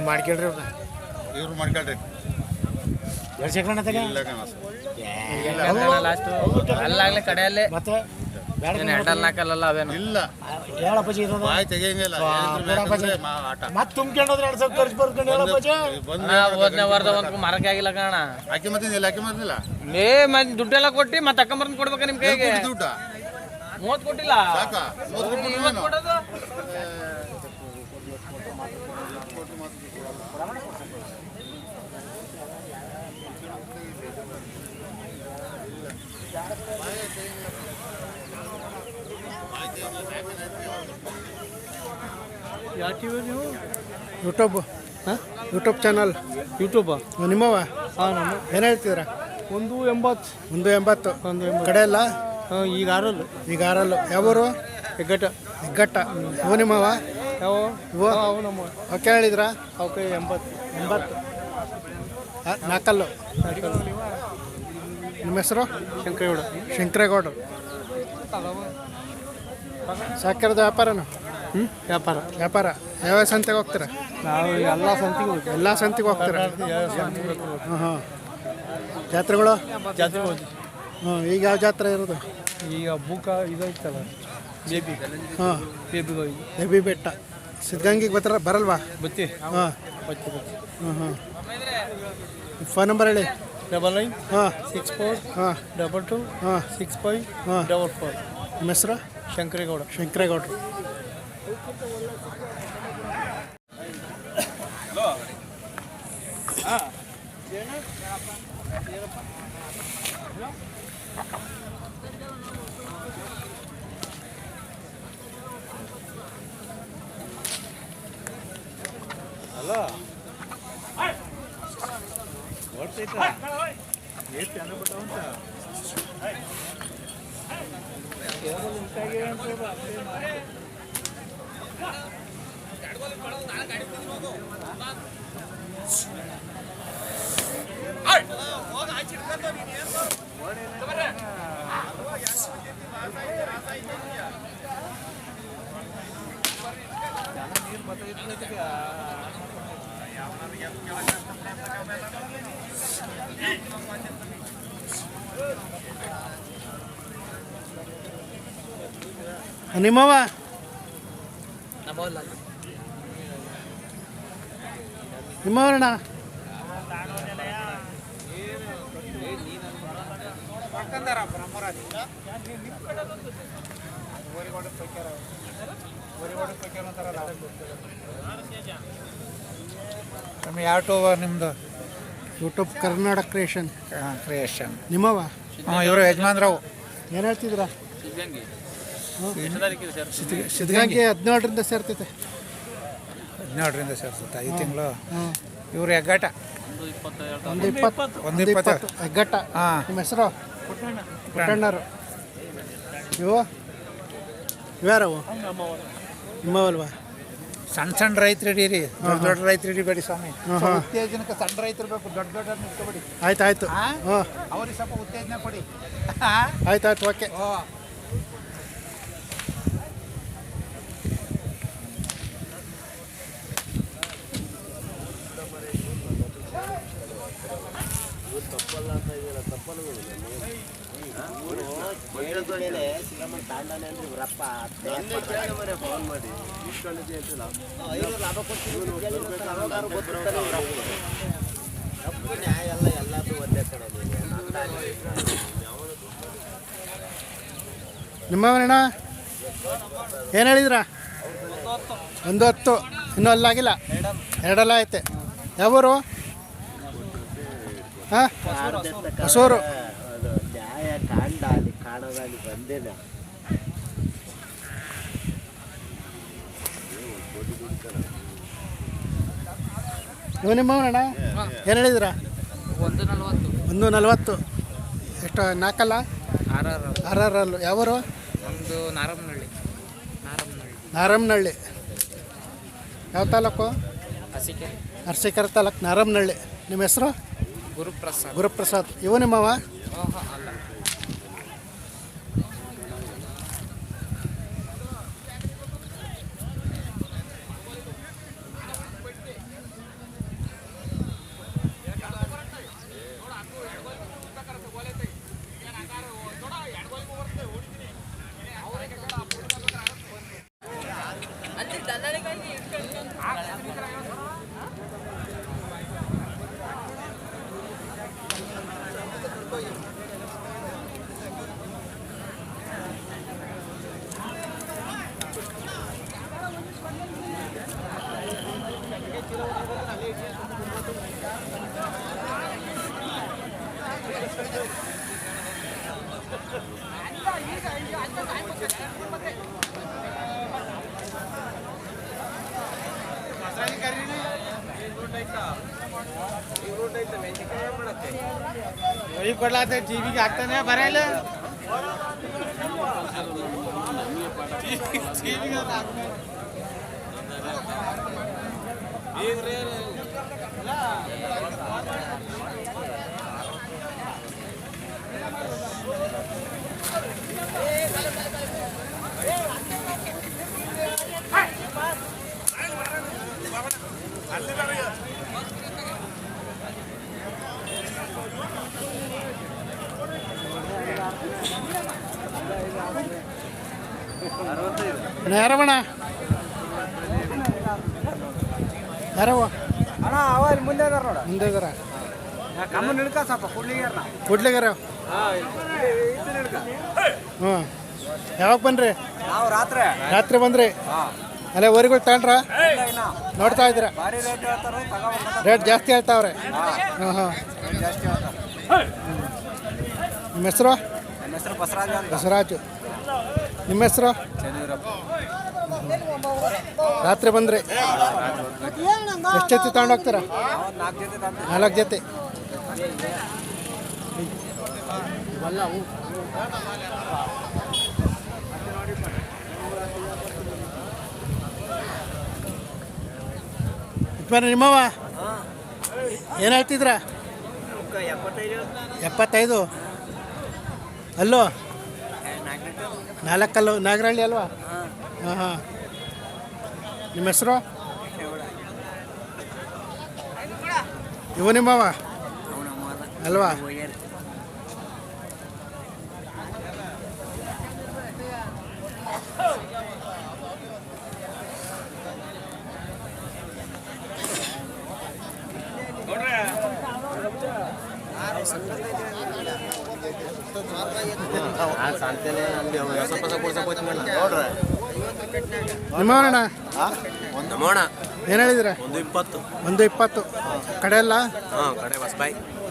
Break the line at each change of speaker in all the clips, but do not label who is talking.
ಮಾಡ್ಕೇಳ್ರಿ
ಇವ್ರು ಮಾಡ್ಕೊಳ್ರಿ
ಎರಡು ಶೇಖರಣೆ ತಗ
ಅಲ್ಲಾಗ್ಲಿ ಕಡೆಯಲ್ಲೇ
ಮತ್ತೆ
ಹೆಂಡಲ್ ನಾಕಲ್ಲ ಅವೇನು
ಇಲ್ಲ
ಹೇಳಪ್ಪಾಜಿ
ಬಾಯ್ ತೆಗಿಯಂಗಿಲ್ಲ
ಮತ್ತೆ ತುಂಬ್ಕೊಂಡೋದ್ರೆ 2 ಸಾವಿರ ಖರ್ಚು ಬರ್ಕೊಂಡು ಹೇಳಪ್ಪಾಜಿ
ಹೋದ್ನೇ ವಾರದ ಒಂದು ಮರಕ್ಕೆ ಆಗಿಲ್ಲ ಕಾಣ
ಹಾಕಿ ಮತ್ತಿಲ್ಲ ಹಾಕಿ ಮತ್ತಿಲ್ಲ
ಮತ್ತೆ ದುಡ್ಡೆಲ್ಲ ಕೊಟ್ಟು ಮತ್ತೆ ಅಕ್ಕಂಬರ್ನ ಕೊಡ್ಬೇಕ ನಿಮ್ ಕೈಗೆ
ದುಡ್ಡ
30 ಕೊಟ್ಟಿಲ್ಲ
ಸಾಕ 30
ಕೊಡೋದು
ಯಾವ ಟಿ ವಿ ನೀವು
ಯೂಟ್ಯೂಬ್ ಚಾನಲ್
ಯೂಟ್ಯೂಬಾ
ನಿಮ್ಮವ
ಹಾಂ ನಮ್ಮ
ಏನು ಹೇಳ್ತಿದ್ದೀರಾ
180
180 ಕಡೆ ಎಲ್ಲ
ಈಗ ಆರಲ್ಲು
ಈಗ ಆರಲ್ಲು ಯಾವೂರು ಹೆಗ್ಗಟ್ಟ ಇವು ನಿಮ್ಮವ
ಯಾವ
ಇವು
ಅವು ನಮ್ಮ
ಓಕೆ ಹೇಳಿದ್ರಾ
ಅವಕ್ಕೆ 80
ನಾಲ್ಕಲ್ಲು ನಿಮ್ಮ ಹೆಸರು ಶಂಕರೇಗೌಡರು ಸಾಕಿರೋದು ವ್ಯಾಪಾರನು ವ್ಯಾಪಾರ ಯಾವ ಸಂತೆಗೆ ಹೋಗ್ತೀರಾ
ನಾವು ಎಲ್ಲ ಸಂತಿಗೆ
ಹೋಗ್ತೀರಾ ಹಾಂ ಜಾತ್ರೆಗಳು
ಜಾತ್ರೆ ಹೋಗಿ
ಈಗ ಯಾವ ಜಾತ್ರೆ ಇರೋದು
ಈಗ ಬೂಕ ಇದೈತಲ್ಲ ಬೇಬಿ
ಹಾಂ
ಬೇಬಿಗೆ ಹೋಗಿ
ಹೆಬಿ ಬೆಟ್ಟ ಸಿದ್ಧಗಂಗಿಗೆ ಬರಲ್ವಾ
ಬತ್ತಿ
ಹಾಂ
ಬತ್ತಿ
ಹಾಂ ಫೋನ್ ನಂಬರ್ ಹೇಳಿ
99
ಹಾಂ
64
ಹಾಂ
22
ಹಾಂ
65
ಹಾಂ
44
ನಿಮ್ಮ ಹೆಸರು ಶಂಕರೇಗೌಡರು
ಹಲೋ
ನಿಮ್ಮವ ನಿಮ್ಮವರಣ್ಣ
ಯಾವ ಟೂವರ್ ನಿಮ್ಮದು
ಯೂಟ್ಯೂಬ್ ಕರ್ನಾಟಕ ಕ್ರಿಯೇಷನ್ ನಿಮ್ಮವ
ಇವರು ಯಜಮಾನ್ರಾವು
ಏನು ಹೇಳ್ತಿದ್ದೀರಾ ಸಿದ್ಧಗಂಗೆ 17ರಿಂದ ಸೇರ್ತೈತೆ
17ರಿಂದ ಸೇರ್ತೈತೆ ಈ ತಿಂಗಳು ಇವರು ಹೆಗ್ಗಟ
120 ಹೆಗ್ಗಟ್ಟ ನಿಮ್ಮ ಹೆಸರು ಪುಟ್ಟಣ್ಣರು ಇವು ಇವ್ಯಾರವು ನಿಮ್ಮವಲ್ವಾ
ಸಣ್ಣ ರೈತರು ಹಿಡೀರಿ ದೊಡ್ಡ ರೈತರು ಹಿಡಿಬೇಡಿ ಸ್ವಾಮಿ ಉತ್ತೇಜನಕ್ಕೆ ಸಣ್ಣ ರೈತರು ಬೇಕು ದೊಡ್ಡ ನಿಂತ್ಕೊಬೇಡಿ
ಆಯ್ತು
ಅವ್ರಿಗೆ ಸ್ವಲ್ಪ ಉತ್ತೇಜನ ಕೊಡಿ
ಆಯ್ತು ಓಕೆ ನಿಮ್ಮವನಣ್ಣ ಏನು ಹೇಳಿದ್ರ 110 ಇನ್ನೂ ಅಲ್ಲಾಗಿಲ್ಲ 2 ಐತೆ ಯಾವೂರು ಹಾಂ ಹೊಸೂರು ನೀವು ನಿಮ್ಮವನಣ್ಣ ಏನು ಹೇಳಿದ್ರ
140
140
ಎಷ್ಟು ನಾಲ್ಕಲ್ಲ
RR
ಆರಲ್ಲೂ ಯಾವರು
ನಮ್ಮದು ನಾರಮ್ಮನಹಳ್ಳಿ
ನಾರಮ್ಮನಹಳ್ಳಿ ಯಾವ ತಾಲೂಕು
ಹಸಿಕೆರೆ
ಅರಸೀಕೆರೆ ತಾಲೂಕು ನಾರಮ್ಮನಹಳ್ಳಿ ನಿಮ್ಮ ಹೆಸರು
ಗುರುಪ್ರಸಾದ್
ಗುರುಪ್ರಸಾದ್ ಇವು ನಿಮ್ಮವ
ಅಲ್ಲ
ಕೊಡ್ಲಾತ ಟಿವಿಗೆ ಹಾಕ್ತಾನೆ ಬರಲ್ಲ
ಯಾರವಣ ಯಾರವ
ಅಣ್ಣ ಅವ ಇಲ್ಲಿ ಮುಂದೆ ಇದಾರ ನೋಡ
ಮುಂದೆ ಇದಾರ
ಕಮ್ಮನ್ ಹಿಡ್ಕ ಸ್ವಲ್ಪ ಕೂಡ್ಲಿಗ್ಯಾರ
ಕೊಡ್ಲಿಗಾರ ಹ್ಞೂ ಯಾವಾಗ ಬನ್ರಿ
ನಾವು ರಾತ್ರಿ
ರಾತ್ರಿ ಬಂದ್ರಿ ಅಲ್ಲೇ ಊರಿಗಳು ತಗೊಂಡ್ರ ನೋಡ್ತಾ ಇದ್ದೀರ
ಭಾರಿ ರೇಟ್ ಹೇಳ್ತಾರ ತಗೊಂಡ್
ರೇಟ್ ಜಾಸ್ತಿ ಹೇಳ್ತಾವ್ರೆ ಹಾಂ ಹಾಂ
ಜಾಸ್ತಿ ಹೇಳ್ತಾರ
ನಿಮ್ಮ ಹೆಸರು
ನನ್ನ ಹೆಸರು ಬಸವರಾಜ ಅಂತ
ಬಸವರಾಜು ನಿಮ್ಮ ಹೆಸರು
ಚಂದ್ರಪ್ಪ
ರಾತ್ರಿ ಬಂದ್ರಿ ಎಷ್ಟು ಜೊತೆ ತಗೊಂಡು ಹೋಗ್ತೀರಾ
ನಾಲ್ಕು ಜೊತೆ ತಂದು
4 ಜೊತೆ ನಿಮ್ಮವ ಏನು ಹೇಳ್ತಿದ್ರ 75 ಅಲ್ಲೋ 4 ಕಲ್ಲು ನಾಗರಹಳ್ಳಿ ಅಲ್ವಾ ಹಾಂ ಹಾಂ ನಿಮ್ಮ ಹೆಸರು ಇವು ನಿಮ್ಮವ ಅಲ್ವಾ ನಿಮ್ಮವನಣ್ಣ ಏನು ಹೇಳಿದ್ರ 120 ಕಡೆ ಅಲ್ಲ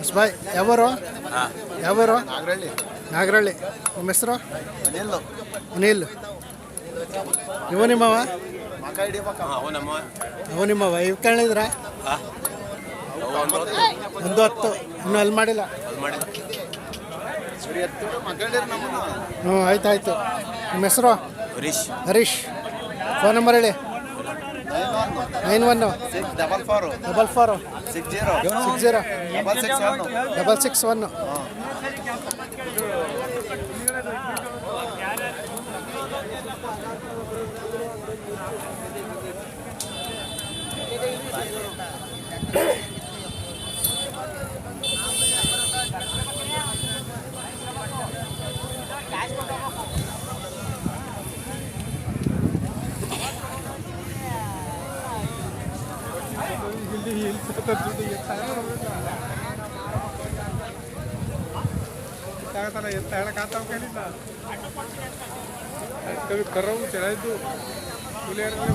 ಹೊಸಬಾಯ್ ಯಾವರು ಯಾವರು ನಾಗರಹಳ್ಳಿ ನಿಮ್ಮ ಹೆಸರು ಅನಿಲ್ ಇವು ನಿಮ್ಮವ ಅವು ನಿಮ್ಮವ ಇವು ಕೇಳಿದ್ರ 110 ಇನ್ನೂ ಅಲ್ಲಿ ಮಾಡಿಲ್ಲ ಹ್ಞೂ ಆಯ್ತು ನಿಮ್ಮ ಹೆಸರು ಹರೀಶ್ ಫೋನ್ ನಂಬರ್ ಹೇಳಿ 91 44 60 661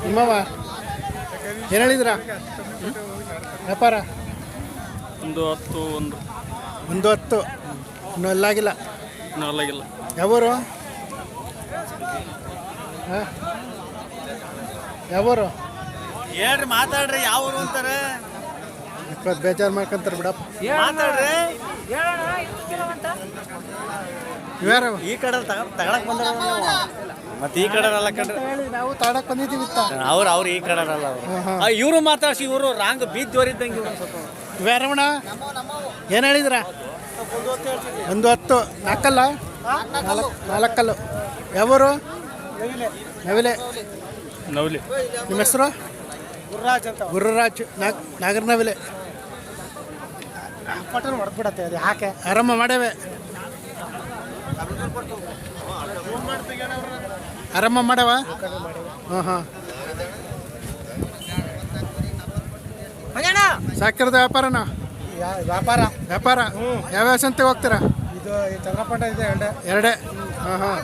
ನಿಮ್ಮವ ಏನು ಹೇಳಿದ್ರ ವ್ಯಾಪಾರ 110 ಇನ್ನೂ ಅಲ್ಲಾಗಿಲ್ಲ ಯಾವೂರು ಹಾಂ ಯಾವೂರು
ಹೇಳ್ರಿ ಮಾತಾಡ್ರಿ ಯಾವ ಊರು ಅಂತಾರೆ
ಬೇಜಾರು ಮಾಡ್ಕೊಂತಾರೆ ಬಿಡಪ್ಪ
ಮಾತಾಡ್ರಿ
ಇವ್ಯಾರು
ಈ ಕಡೆ ತಗೊಳಕ್ ಬಂದ್ರ ಮತ್ತೆ ಈ ಕಡೆ ಅಲ್ಲ ಕಂಡ್ರೆ
ಹೇಳಿ ನಾವು ತಾಡಕ್ ಬಂದಿದ್ದೀವಿ ಇತ್ತ
ಅವ್ರು ಈ ಕಡೆ ಅಲ್ಲ ಇವರು ಮಾತಾಡ್ಸಿ ಇವರು ರಾಂಗ್ ಬೀದ್ದೋರಿದ್ದಂಗೆ ಇವ್ರು ಸ್ವಲ್ಪ
ಇವ್ಯಾರವಣ ಏನು ಹೇಳಿದ್ರ 110 ನಾಲ್ಕಲ್ಲ ನಾಲ್ಕಲ್ಲು ಯಾವೂರು ನವಿಲೆ
ನವ್ಲಿ
ನಿಮ್ಮ ಹೆಸರು ಗುರುರಾಜ್ ನಾಗರ ನವಿಲೆ ಪಟನ್ ಹೊಡೆದ್ಬಿಡತ್ತೆ ಅದು ಯಾಕೆ ಆರಾಮ ಮಾಡೇವೆ ಆರಾಮ ಮಾಡವ ಹಾಂ ಸಾಕಿರದ ವ್ಯಾಪಾರನ ವ್ಯಾಪಾರ ಯಾವ್ಯಾವ ಸಂತೆಗೆ ಹೋಗ್ತೀರಾ
ಇದು ಚಂದ್ರಪಟ್ಟ ಇದೆ
ಎರಡೇ ಹಾಂ